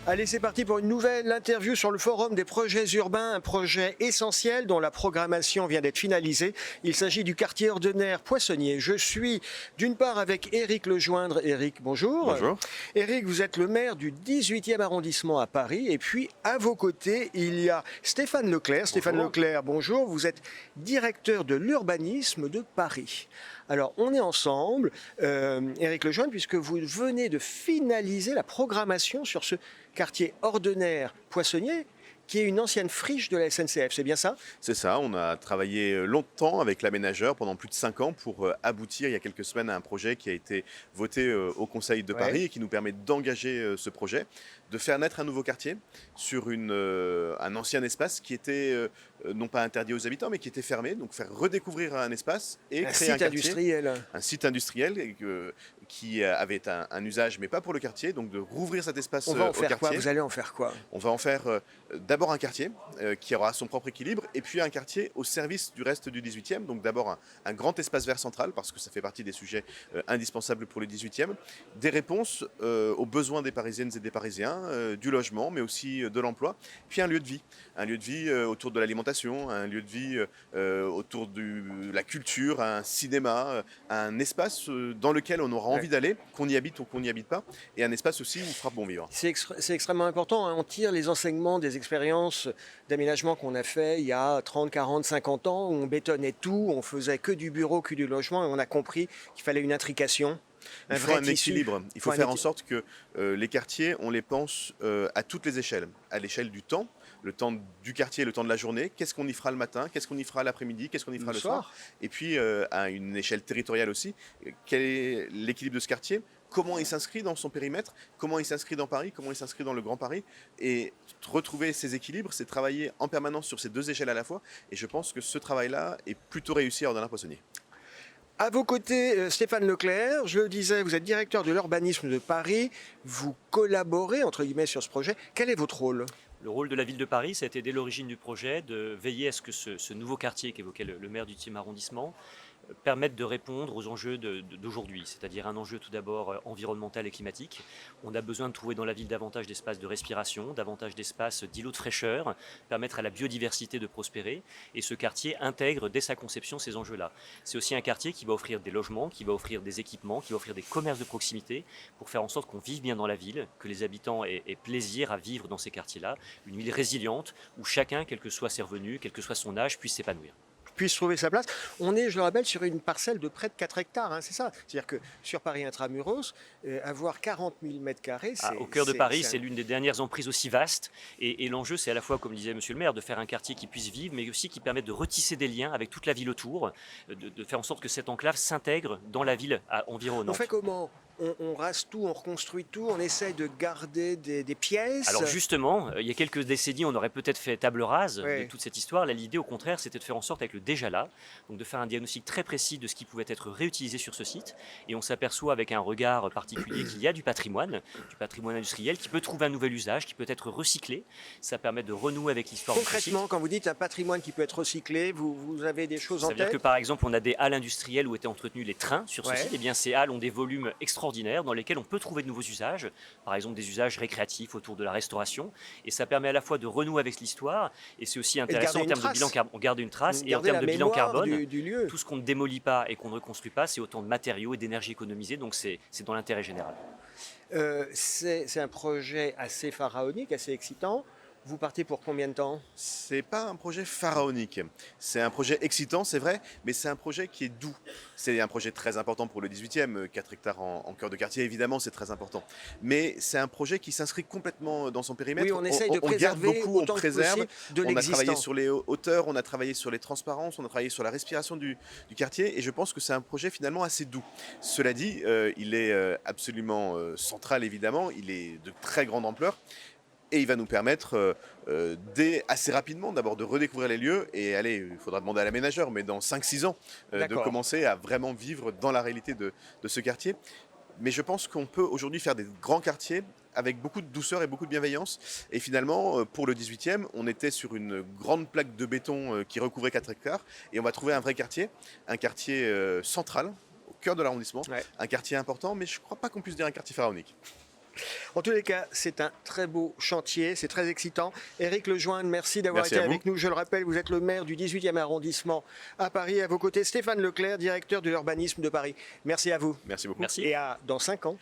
Allez, c'est parti pour une nouvelle interview sur le forum des projets urbains, un projet essentiel dont la programmation vient d'être finalisée. Il s'agit du quartier ordinaire Poissonnier. Je suis d'une part avec Éric Lejoindre. Éric, bonjour. Bonjour. Éric, vous êtes le maire du 18e arrondissement à Paris. Et puis, à vos côtés, il y a Stéphane Leclerc. Stéphane Leclerc, bonjour. Vous êtes directeur de l'urbanisme de Paris. Alors, on est ensemble, Éric Lejoindre, puisque vous venez de finaliser la programmation sur ce quartier ordinaire Poissonnier, qui est une ancienne friche de la SNCF, c'est bien ça? C'est ça, on a travaillé longtemps avec l'aménageur pendant plus de 5 ans pour aboutir il y a quelques semaines à un projet qui a été voté au Conseil de Paris et qui nous permet d'engager ce projet, de faire naître un nouveau quartier sur un ancien espace qui était non pas interdit aux habitants mais qui était fermé, donc faire redécouvrir un espace et créer un quartier. Industriel. Un site industriel qui avait un usage mais pas pour le quartier, donc de rouvrir cet espace on va en au faire quartier. Quoi? Vous allez en faire quoi? On va en faire d'abord un quartier qui aura son propre équilibre et puis un quartier au service du reste du 18e. Donc d'abord un grand espace vert central parce que ça fait partie des sujets indispensables pour le 18e. Des réponses aux besoins des Parisiennes et des Parisiens, du logement mais aussi de l'emploi. Puis un lieu de vie. Un lieu de vie autour de l'alimentation, un lieu de vie autour de la culture, un cinéma, un espace dans lequel on aura envie d'aller, qu'on y habite ou qu'on n'y habite pas, et un espace aussi où il fera bon vivre. C'est extrêmement important, hein. On tire les enseignements des expériences d'aménagement qu'on a fait il y a 30, 40, 50 ans, où on bétonnait tout, on faisait que du bureau, que du logement, et on a compris qu'il fallait une intrication. Il faut un équilibre. Il faut faire en sorte que les quartiers, on les pense à toutes les échelles. À l'échelle du temps, le temps du quartier, le temps de la journée, qu'est-ce qu'on y fera le matin, qu'est-ce qu'on y fera l'après-midi, qu'est-ce qu'on y fera le soir. Et puis à une échelle territoriale aussi, quel est l'équilibre de ce quartier, comment il s'inscrit dans son périmètre, comment il s'inscrit dans Paris, comment il s'inscrit dans le Grand Paris. Et retrouver ces équilibres, c'est travailler en permanence sur ces deux échelles à la fois. Et je pense que ce travail-là est plutôt réussi à Ornella-Poissonnier. À vos côtés, Stéphane Leclerc, je le disais, vous êtes directeur de l'urbanisme de Paris, vous collaborez entre guillemets sur ce projet. Quel est votre rôle ? Le rôle de la ville de Paris, ça a été dès l'origine du projet de veiller à ce que ce nouveau quartier qu'évoquait le maire du 10e arrondissement permettre de répondre aux enjeux d'aujourd'hui, c'est-à-dire un enjeu tout d'abord environnemental et climatique. On a besoin de trouver dans la ville davantage d'espaces de respiration, davantage d'espaces d'îlots de fraîcheur, permettre à la biodiversité de prospérer, et ce quartier intègre dès sa conception ces enjeux-là. C'est aussi un quartier qui va offrir des logements, qui va offrir des équipements, qui va offrir des commerces de proximité pour faire en sorte qu'on vive bien dans la ville, que les habitants aient plaisir à vivre dans ces quartiers-là, une ville résiliente où chacun, quels que soient ses revenus, quel que soit son âge, puisse s'épanouir. Puisse trouver sa place. On est, je le rappelle, sur une parcelle de près de 4 hectares, hein, c'est ça. C'est-à-dire que sur Paris Intramuros, avoir 40 000 mètres carrés, c'est... Au cœur de Paris, c'est l'une des dernières emprises aussi vastes. Et l'enjeu, c'est à la fois, comme disait Monsieur le maire, de faire un quartier qui puisse vivre, mais aussi qui permette de retisser des liens avec toute la ville autour, de faire en sorte que cette enclave s'intègre dans la ville environnante. On fait comment ? On rase tout, on reconstruit tout, on essaye de garder des pièces. Alors justement, il y a quelques décennies, on aurait peut-être fait table rase de toute cette histoire. Là, l'idée, au contraire, c'était de faire en sorte, avec le déjà là, donc de faire un diagnostic très précis de ce qui pouvait être réutilisé sur ce site. Et on s'aperçoit avec un regard particulier qu'il y a du patrimoine industriel qui peut trouver un nouvel usage, qui peut être recyclé. Ça permet de renouer avec l'histoire. Concrètement, quand vous dites un patrimoine qui peut être recyclé, vous avez des choses en tête ? Ça veut dire que par exemple, on a des halles industrielles où étaient entretenus les trains sur ce site. Et bien ces halles ont des volumes extraordinaires dans lesquels on peut trouver de nouveaux usages, par exemple des usages récréatifs autour de la restauration, et ça permet à la fois de renouer avec l'histoire, et c'est aussi intéressant en termes de bilan carbone. On garde une trace, et en termes de bilan carbone, du lieu. Tout ce qu'on ne démolit pas et qu'on ne reconstruit pas, c'est autant de matériaux et d'énergie économisée, donc c'est dans l'intérêt général. C'est un projet assez pharaonique, assez excitant. Vous partez pour combien de temps ? C'est pas un projet pharaonique. C'est un projet excitant, c'est vrai, mais c'est un projet qui est doux. C'est un projet très important pour le 18e. 4 hectares en cœur de quartier, évidemment, c'est très important. Mais c'est un projet qui s'inscrit complètement dans son périmètre. Oui, on essaye de on garde préserver beaucoup, on autant que préserve. possible de l'existant. On a travaillé sur les hauteurs, on a travaillé sur les transparences, on a travaillé sur la respiration du quartier. Et je pense que c'est un projet finalement assez doux. Cela dit, il est absolument central, évidemment. Il est de très grande ampleur. Et il va nous permettre assez rapidement d'abord de redécouvrir les lieux et il faudra demander à l'aménageur, mais dans 5-6 ans, de commencer à vraiment vivre dans la réalité de ce quartier. Mais je pense qu'on peut aujourd'hui faire des grands quartiers avec beaucoup de douceur et beaucoup de bienveillance. Et finalement, pour le 18e, on était sur une grande plaque de béton qui recouvrait 4 hectares. Et on va trouver un vrai quartier, un quartier central, au cœur de l'arrondissement, un quartier important, mais je ne crois pas qu'on puisse dire un quartier pharaonique. En tous les cas, c'est un très beau chantier, c'est très excitant. Éric Lejoindre, merci d'avoir Merci été à vous. avec nous. Je le rappelle, vous êtes le maire du 18e arrondissement à Paris. À vos côtés, Stéphane Leclerc, directeur de l'urbanisme de Paris. Merci à vous. Merci beaucoup. Merci. Et dans 5 ans.